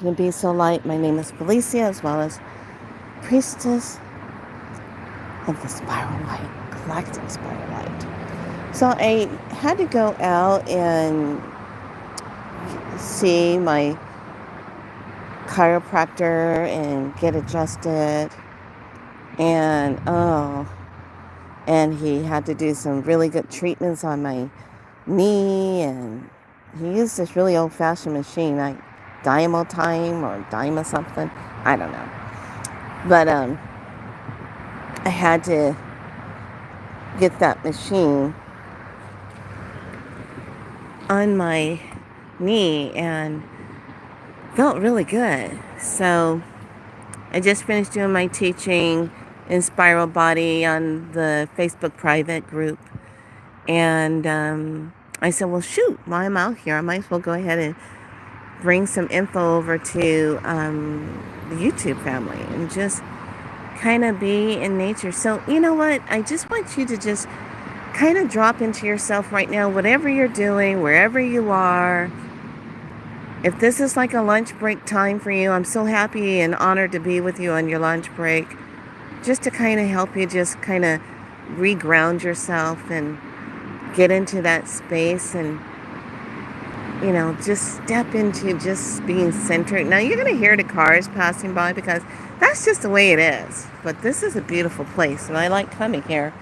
To be so light. My name is Felicia, as well as priestess of the spiral light, galactic spiral light. So I had to go out and see my chiropractor and get adjusted, and and he had to do some really good treatments on my knee, and he used this really old-fashioned machine, like Dymo Time or Dyma something. I don't know, but I had to get that machine on my knee and felt really good. So I just finished doing my teaching in Spiral Body on the Facebook private group. And I said, well, shoot, while I'm out here, I might as well go ahead and bring some info over to the YouTube family and just kind of be in nature. So, you know what? I just want you to just kind of drop into yourself right now, whatever you're doing, wherever you are. If this is like a lunch break time for you, I'm so happy and honored to be with you on your lunch break, just to kind of help you just kind of reground yourself and get into that space and, just step into just being centered. Now, you're going to hear the cars passing by because that's just the way it is. But this is a beautiful place, and I like coming here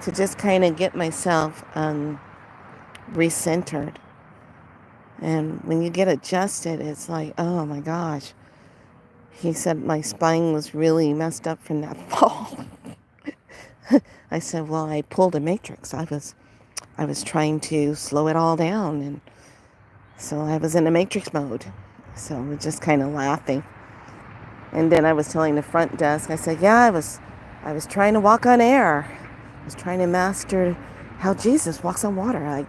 to just kind of get myself recentered. And when you get adjusted, it's like, oh my gosh. He said my spine was really messed up from that fall. I said, well, I pulled a matrix. I was trying to slow it all down, and so I was in a matrix mode. So we're just kind of laughing. And then I was telling the front desk, I said, yeah, I was trying to walk on air. I was trying to master how Jesus walks on water. I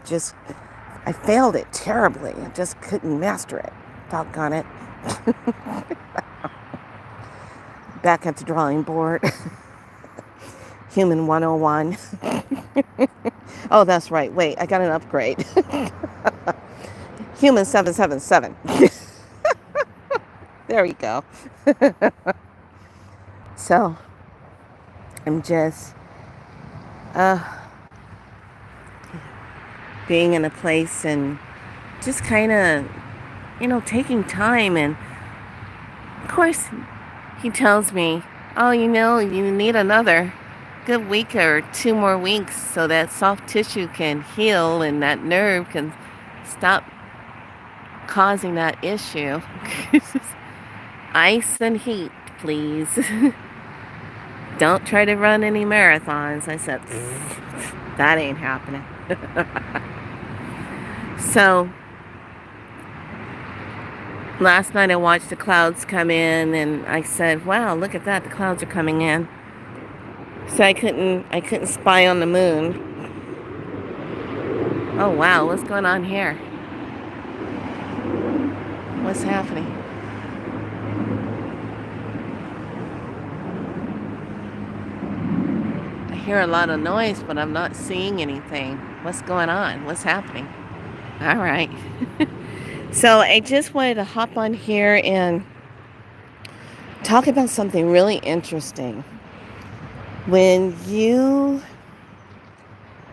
failed it terribly. I just couldn't master it. Doggone it. Back at the drawing board. Human 101. Oh, that's right. Wait, I got an upgrade. Human 777. There we go. So, I'm just uh, being in a place and just kind of, taking time. And of course, he tells me, oh, you need another good week or 2 more weeks so that soft tissue can heal and that nerve can stop causing that issue. Ice and heat, please. Don't try to run any marathons. I said, that ain't happening. So, last night I watched the clouds come in, and I said, wow, look at that, the clouds are coming in. So I couldn't spy on the moon. Oh wow, what's going on here? What's happening? I hear a lot of noise, but I'm not seeing anything. What's going on? What's happening? All right. So I just wanted to hop on here and talk about something really interesting. When you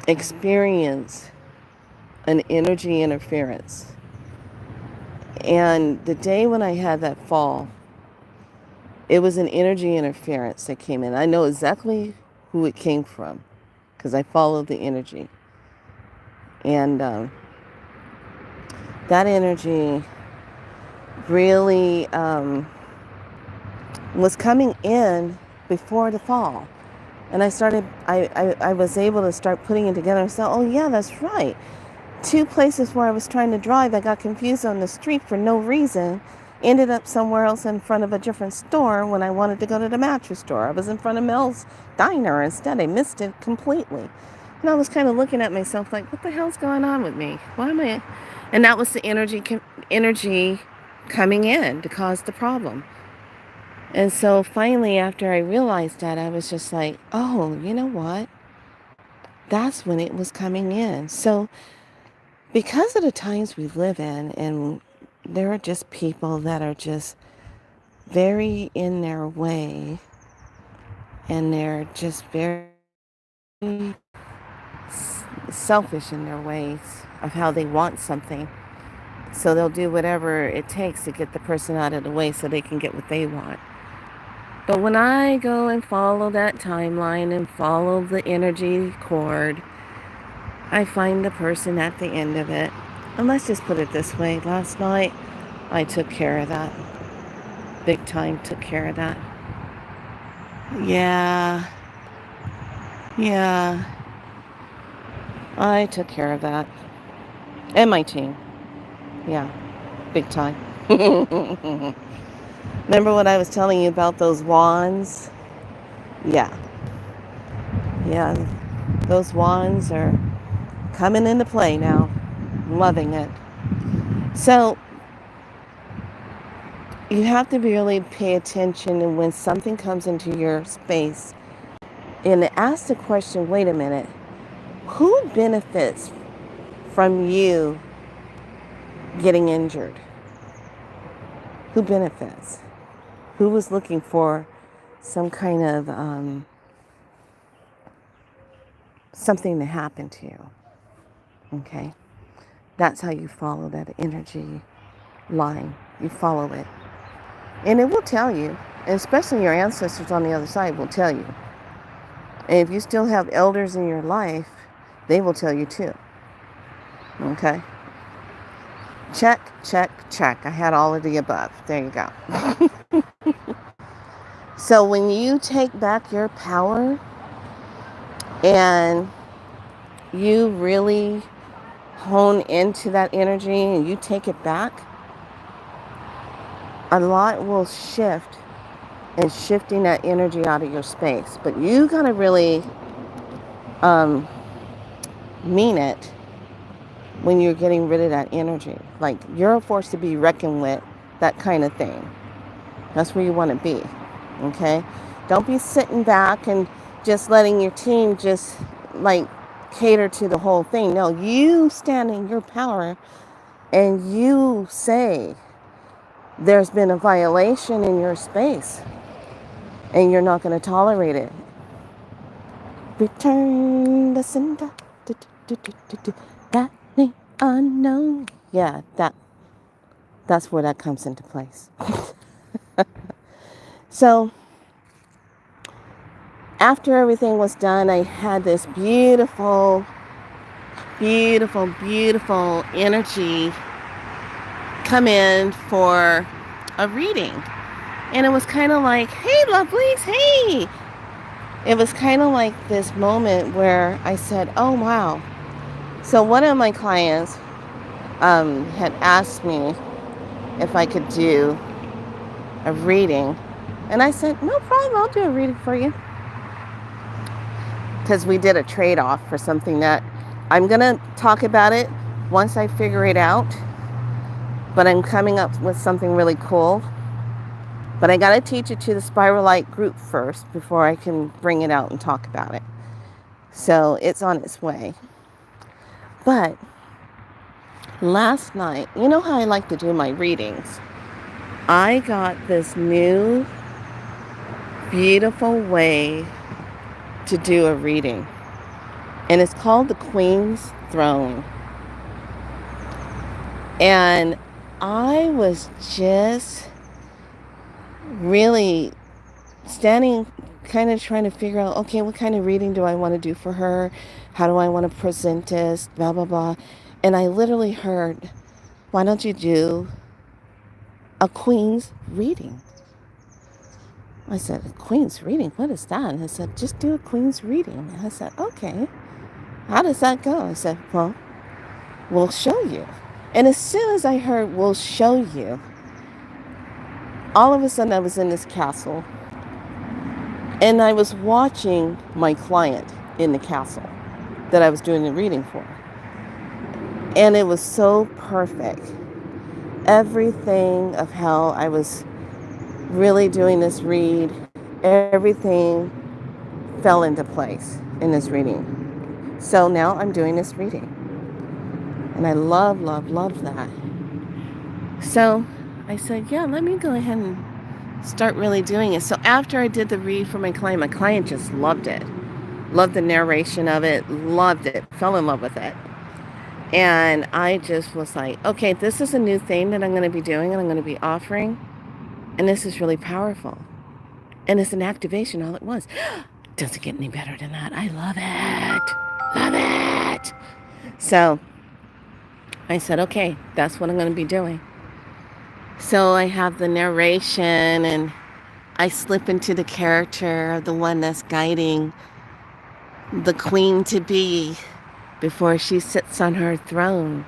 experience an energy interference, and the day when I had that fall, it was an energy interference that came in. I know exactly who it came from because I followed the energy. And that energy really was coming in before the fall. And I was able to start putting it together and say, oh yeah, that's right. 2 places where I was trying to drive, I got confused on the street for no reason. Ended up somewhere else in front of a different store when I wanted to go to the mattress store. I was in front of Mel's Diner instead. I missed it completely. And I was kind of looking at myself like, what the hell's going on with me? Why am I? And that was the energy coming in to cause the problem. And so finally, after I realized that, I was just like, oh, you know what? That's when it was coming in. So because of the times we live in, and there are just people that are just very in their way, and they're just very selfish in their ways of how they want something. So they'll do whatever it takes to get the person out of the way so they can get what they want. But when I go and follow that timeline and follow the energy cord, I find the person at the end of it. And let's just put it this way. Last night, I took care of that. Big time took care of that. Yeah, yeah, I took care of that. And my team. Yeah, big time. Remember what I was telling you about those wands? Yeah, yeah, those wands are coming into play now. Loving it. So you have to really pay attention, and when something comes into your space and ask the question, wait a minute, who benefits from you getting injured? Who benefits? Who was looking for some kind of something to happen to you? Okay, that's how you follow that energy line. You follow it, and it will tell you, and especially your ancestors on the other side will tell you. And if you still have elders in your life, they will tell you too. Okay? Check, check, check. I had all of the above. There you go. So when you take back your power and you really hone into that energy and you take it back, a lot will shift, and shifting that energy out of your space. But you gotta really mean it when you're getting rid of that energy. Like, you're a force to be reckoned with, that kind of thing. That's where you want to be. Okay? Don't be sitting back and just letting your team just like cater to the whole thing. No, you stand in your power and you say there's been a violation in your space and you're not going to tolerate it. Return the sender. That thing unknown. Yeah, that's where that comes into place. So after everything was done, I had this beautiful, beautiful, beautiful energy come in for a reading. And it was kind of like, hey, lovelies, hey. It was kind of like this moment where I said, oh, wow. So one of my clients had asked me if I could do a reading. And I said, no problem, I'll do a reading for you. Because we did a trade-off for something that I'm going to talk about it once I figure it out. But I'm coming up with something really cool. But I got to teach it to the Spiral Light group first before I can bring it out and talk about it. So it's on its way. But last night, you know how I like to do my readings? I got this new, beautiful way to do a reading. And it's called the Queen's Throne. And I was just really standing, kind of trying to figure out, okay, what kind of reading do I want to do for her? How do I want to present this? Blah, blah, blah. And I literally heard, why don't you do a Queen's reading? I said, a Queen's reading? What is that? And I said, just do a Queen's reading. And I said, okay. How does that go? I said, well, we'll show you. And as soon as I heard, we'll show you, all of a sudden I was in this castle. And I was watching my client in the castle that I was doing the reading for. And it was so perfect. Everything of how I was really doing this read, everything fell into place in this reading. So now I'm doing this reading. And I love, love, love that. So I said, yeah, let me go ahead and start really doing it. So after I did the read for my client just loved it. Loved the narration of it, loved it, fell in love with it. And I just was like, okay, this is a new thing that I'm going to be doing and I'm going to be offering. And this is really powerful. And it's an activation all at once. Doesn't get any better than that. I love it. Love it. So I said, okay, that's what I'm going to be doing. So I have the narration and I slip into the character of the one that's guiding the queen to be before she sits on her throne.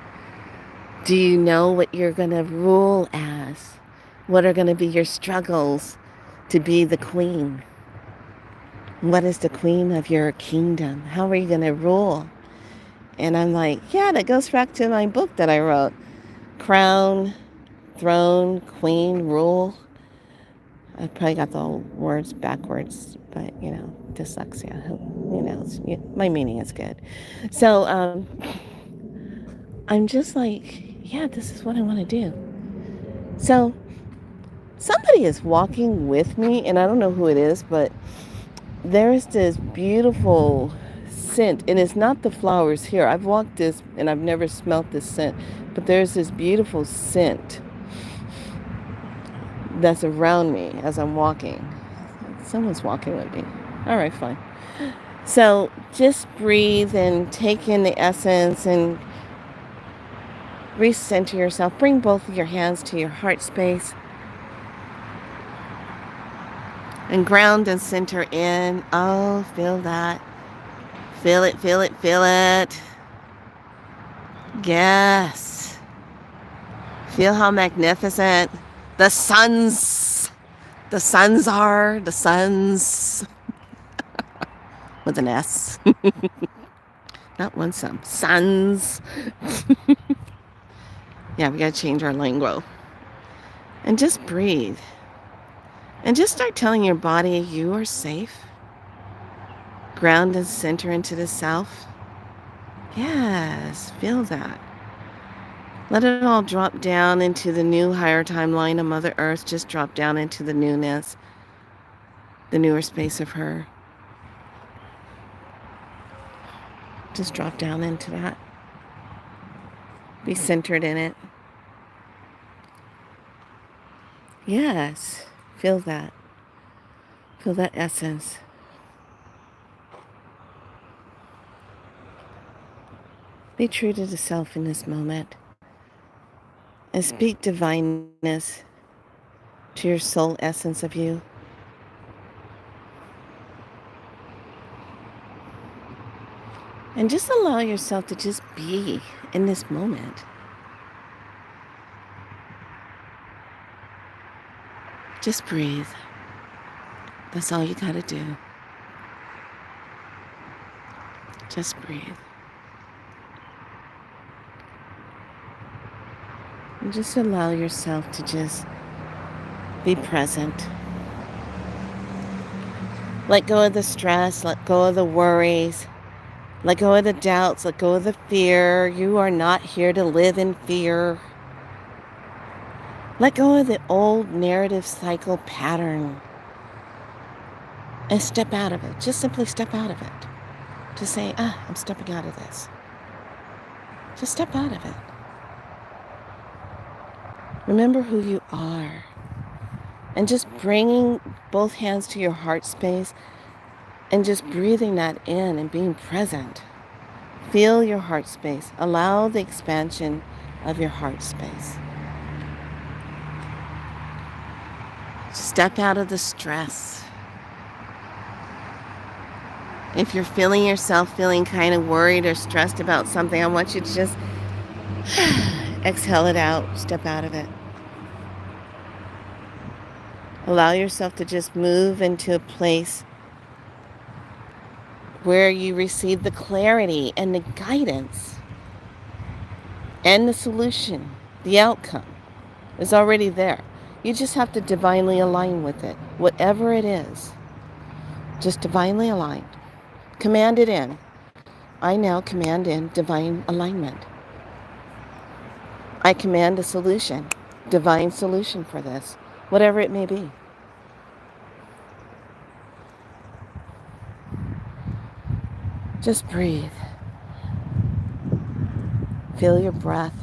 Do you know what you're going to rule as? What are going to be your struggles to be the queen? What is the queen of your kingdom? How are you going to rule? And I'm like, yeah, that goes back to my book that I wrote. Crown, throne, queen, rule. I probably got the words backwards, but, dyslexia, my meaning is good. So I'm just like, yeah, this is what I want to do. So somebody is walking with me, and I don't know who it is, but there's this beautiful scent, and it's not the flowers here. I've walked this, and I've never smelt this scent, but there's this beautiful scent that's around me as I'm walking. Someone's walking with me. All right, fine. So just breathe and take in the essence and recenter yourself. Bring both of your hands to your heart space. And ground and center in. Oh, feel that. Feel it, feel it, feel it. Yes. Feel how magnificent the suns are. The suns. With an S. Not one some. Suns. Yeah, we gotta change our lingo. And just breathe. And just start telling your body you are safe. Ground and center into the self. Yes, feel that. Let it all drop down into the new higher timeline of Mother Earth. Just drop down into the newness, the newer space of her. Just drop down into that. Be centered in it. Yes, feel that. Feel that essence. Be true to the self in this moment. And speak divineness to your soul essence of you. And just allow yourself to just be in this moment. Just breathe. That's all you gotta do. Just breathe. And just allow yourself to just be present. Let go of the stress, let go of the worries, let go of the doubts, let go of the fear. You are not here to live in fear. Let go of the old narrative cycle pattern and step out of it. Just simply step out of it. Just say, I'm stepping out of this. Just step out of it. Remember who you are. And just bringing both hands to your heart space and just breathing that in and being present. Feel your heart space. Allow the expansion of your heart space. Step out of the stress. If you're feeling yourself feeling kind of worried or stressed about something, I want you to just exhale it out. Step out of it. Allow yourself to just move into a place where you receive the clarity and the guidance and the solution. The outcome is already there. You just have to divinely align with it. Whatever it is, just divinely aligned. Command it in. I now command in divine alignment. I command a solution. divine solution for this, whatever it may be. Just breathe. Feel your breath.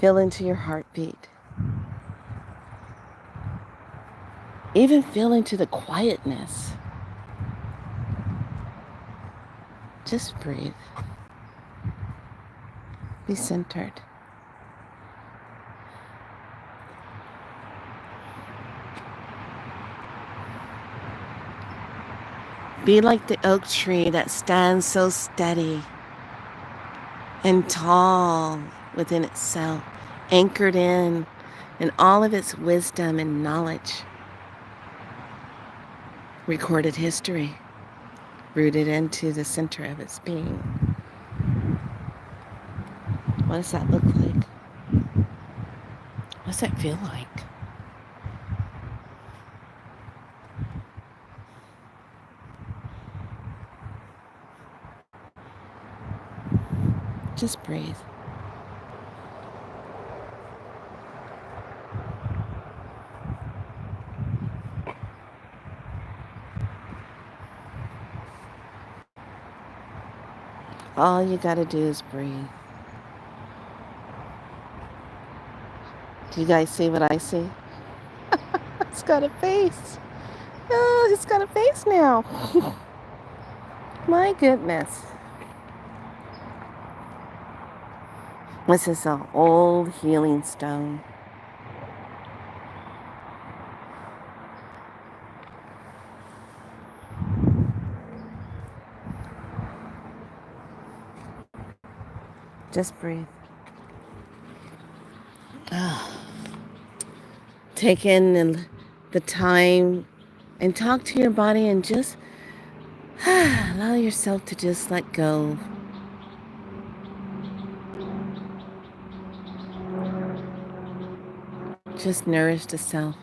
Feel into your heartbeat. Even feel into the quietness. Just breathe. Be centered. Be like the oak tree that stands so steady and tall within itself, anchored in all of its wisdom and knowledge, recorded history, rooted into the center of its being. What does that look like? What does that feel like? Just breathe. All you gotta do is breathe. Do you guys see what I see? It's got a face. Oh, it's got a face now. My goodness. This is an old healing stone. Just breathe. Take in the time and talk to your body and just allow yourself to just let go. Just nourish the self.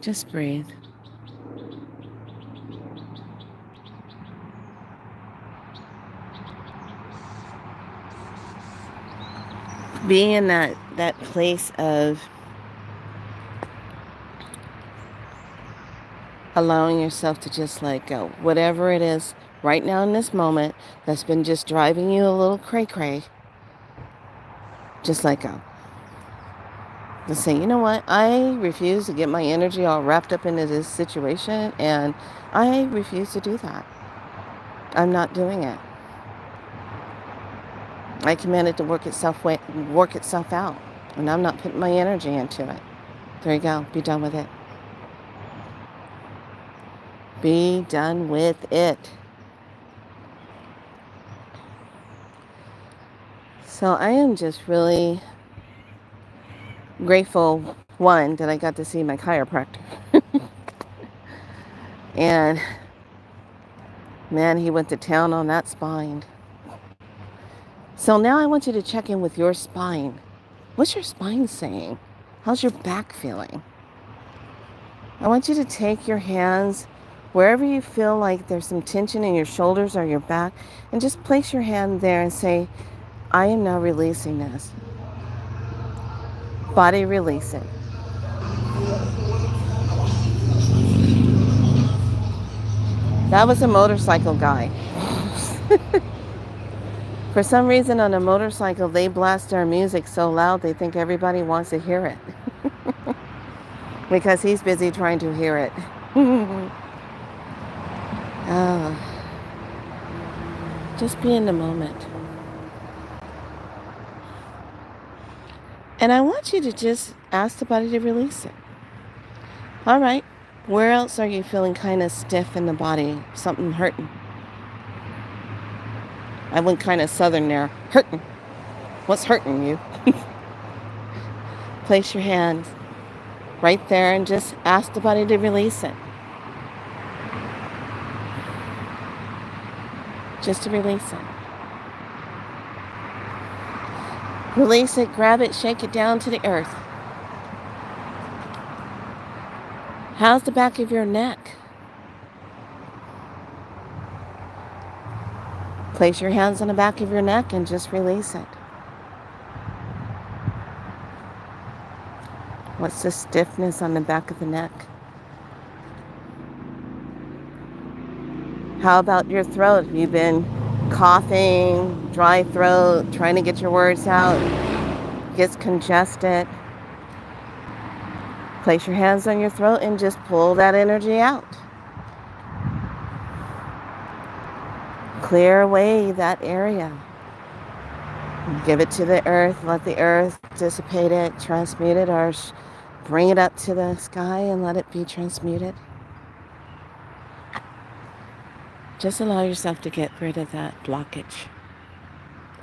Just breathe. Be in that place of allowing yourself to just let go. Whatever it is right now in this moment that's been just driving you a little cray-cray, just let go. Just say, you know what? I refuse to get my energy all wrapped up into this situation, and I refuse to do that. I'm not doing it. I command it to work itself out, and I'm not putting my energy into it. There you go. Be done with it. Be done with it. So I am just really grateful, one, that I got to see my chiropractor. And man, he went to town on that spine. So now I want you to check in with your spine. What's your spine saying? How's your back feeling? I want you to take your hands wherever you feel like there's some tension in your shoulders or your back, and just place your hand there and say, I am now releasing this. Body, release it. That was a motorcycle guy. For some reason on a motorcycle, they blast our music so loud they think everybody wants to hear it. Because he's busy trying to hear it. Just be in the moment. And I want you to just ask the body to release it. All right. Where else are you feeling kind of stiff in the body? Something hurting? I went kind of southern there. Hurting. What's hurting you? Place your hand right there and just ask the body to release it. Just to release it. Release it, grab it, shake it down to the earth. How's the back of your neck? Place your hands on the back of your neck and just release it. What's the stiffness on the back of the neck? How about your throat? Have you been coughing, dry throat, trying to get your words out? Gets congested. Place your hands on your throat and just pull that energy out. Clear away that area. Give it to the earth. Let the earth dissipate it, transmute it, or bring it up to the sky and let it be transmuted. Just allow yourself to get rid of that blockage,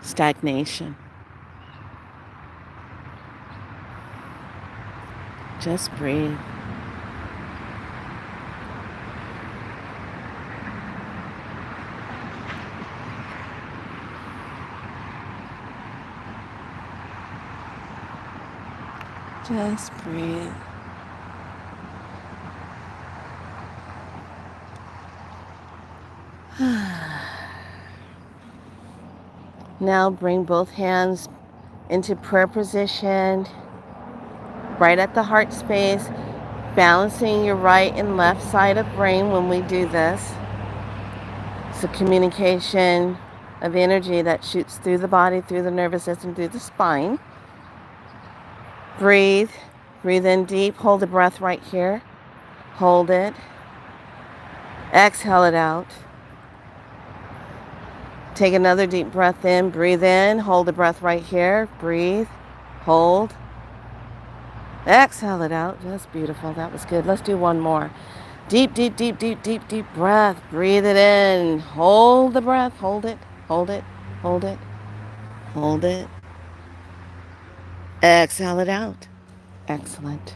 stagnation. Just breathe. Just breathe. Now bring both hands into prayer position, right at the heart space, balancing your right and left side of brain when we do this. It's a communication of energy that shoots through the body, through the nervous system, through the spine. Breathe. Breathe in deep. Hold the breath right here. Hold it. Exhale it out. Take another deep breath in. Breathe in. Hold the breath right here. Breathe. Hold. Exhale it out. That's beautiful. That was good. Let's do one more. Deep, deep, deep, deep, deep, deep breath. Breathe it in. Hold the breath. Hold it. Hold it. Hold it. Hold it. Exhale it out. Excellent.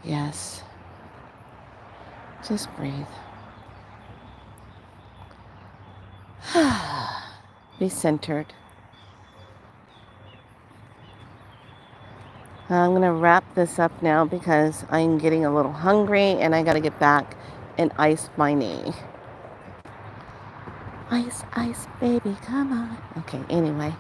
Yes. Just breathe. Be centered. I'm going to wrap this up now because I'm getting a little hungry and I got to get back and ice my knee. Ice, ice, baby, come on. Okay, anyway.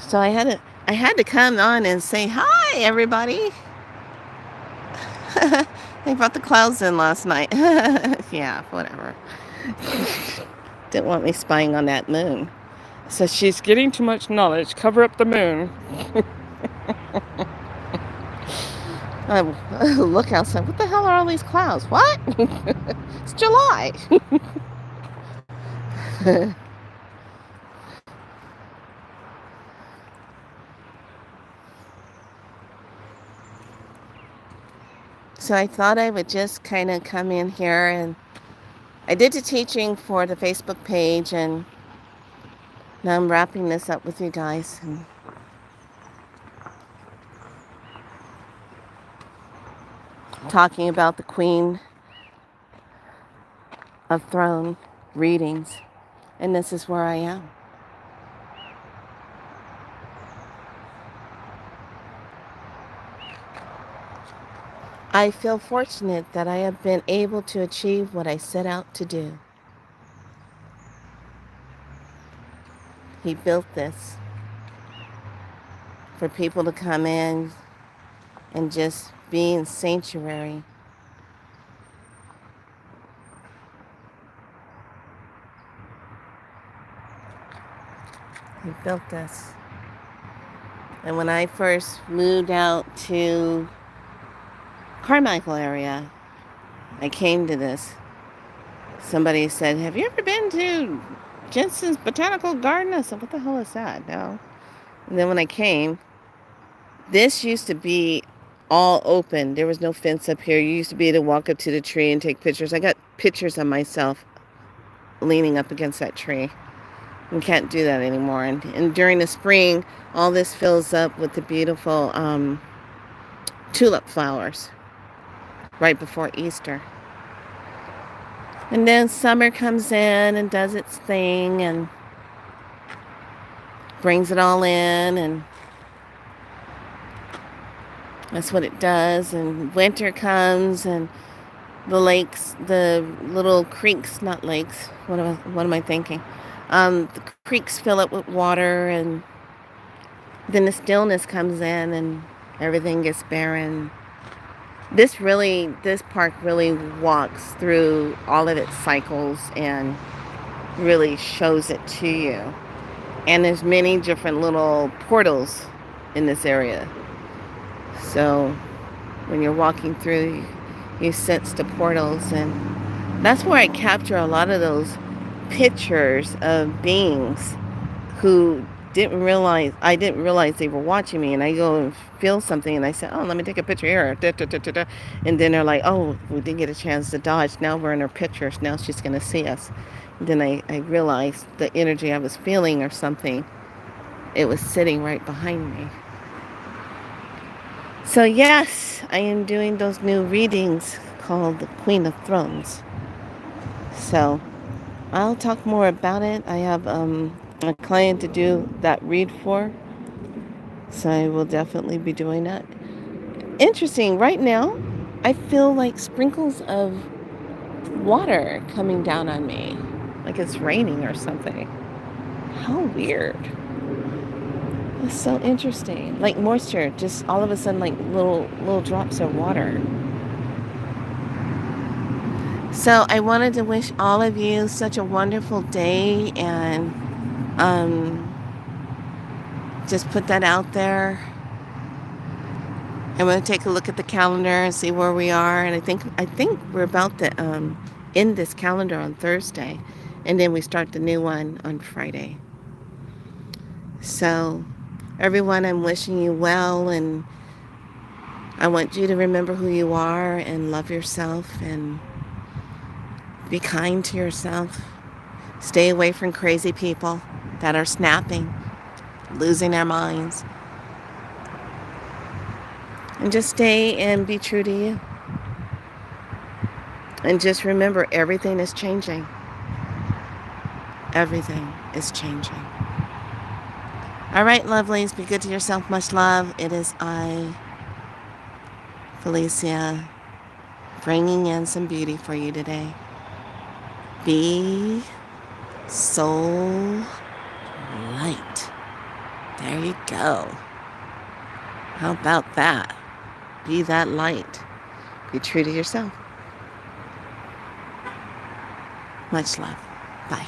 So I had to come on and say hi, everybody. They brought the clouds in last night. Yeah, whatever. Didn't want me spying on that moon. So she's getting too much knowledge. Cover up the moon. I look outside. What the hell are all these clouds? What? It's July. So I thought I would just kind of come in here, and I did the teaching for the Facebook page, and now I'm wrapping this up with you guys. And talking about the Queen of Throne readings, and this is where I am. I feel fortunate that I have been able to achieve what I set out to do. He built this for people to come in and just be in sanctuary. He built this. And when I first moved out to Carmichael area, I came to this. Somebody said, "Have you ever been to Jensen's Botanical Garden?" I said, "What the hell is that?" No. And then when I came, this used to be all open. There was no fence up here. You used to be able to walk up to the tree and take pictures. I got pictures of myself leaning up against that tree. You can't do that anymore. And during the spring, all this fills up with the beautiful tulip flowers right before Easter. And then summer comes in and does its thing and brings it all in, and That's what it does. And winter comes and the lakes, the little creeks, not lakes. What am I thinking? The creeks fill up with water, and then the stillness comes in, and everything gets barren. This park really walks through all of its cycles and really shows it to you. And there's many different little portals in this area. So when you're walking through, you sense the portals, and that's where I capture a lot of those pictures of beings who I didn't realize they were watching me, and I go and feel something and I say, oh, let me take a picture here. Da, da, da, da, da. And then they're like, oh, we didn't get a chance to dodge. Now we're in her pictures. Now she's going to see us. And then I realized the energy I was feeling or something. It was sitting right behind me. So yes, I am doing those new readings called the Queen of Thrones. So I'll talk more about it. I have a client to do that read for, so I will definitely be doing that. Interesting. Right now, I feel like sprinkles of water coming down on me, like it's raining or something. How weird. It's so interesting. Like moisture, just all of a sudden, like little drops of water. So I wanted to wish all of you such a wonderful day, and just put that out there. I'm going to take a look at the calendar and see where we are. And I think we're about to end this calendar on Thursday, and then we start the new one on Friday. So everyone, I'm wishing you well, and I want you to remember who you are and love yourself and be kind to yourself. Stay away from crazy people that are snapping, losing their minds. And just stay and be true to you. And just remember, everything is changing. Everything is changing. All right, lovelies, be good to yourself. Much love. It is I, Felicia, bringing in some beauty for you today. Be soul light. There you go. How about that? Be that light. Be true to yourself. Much love. Bye.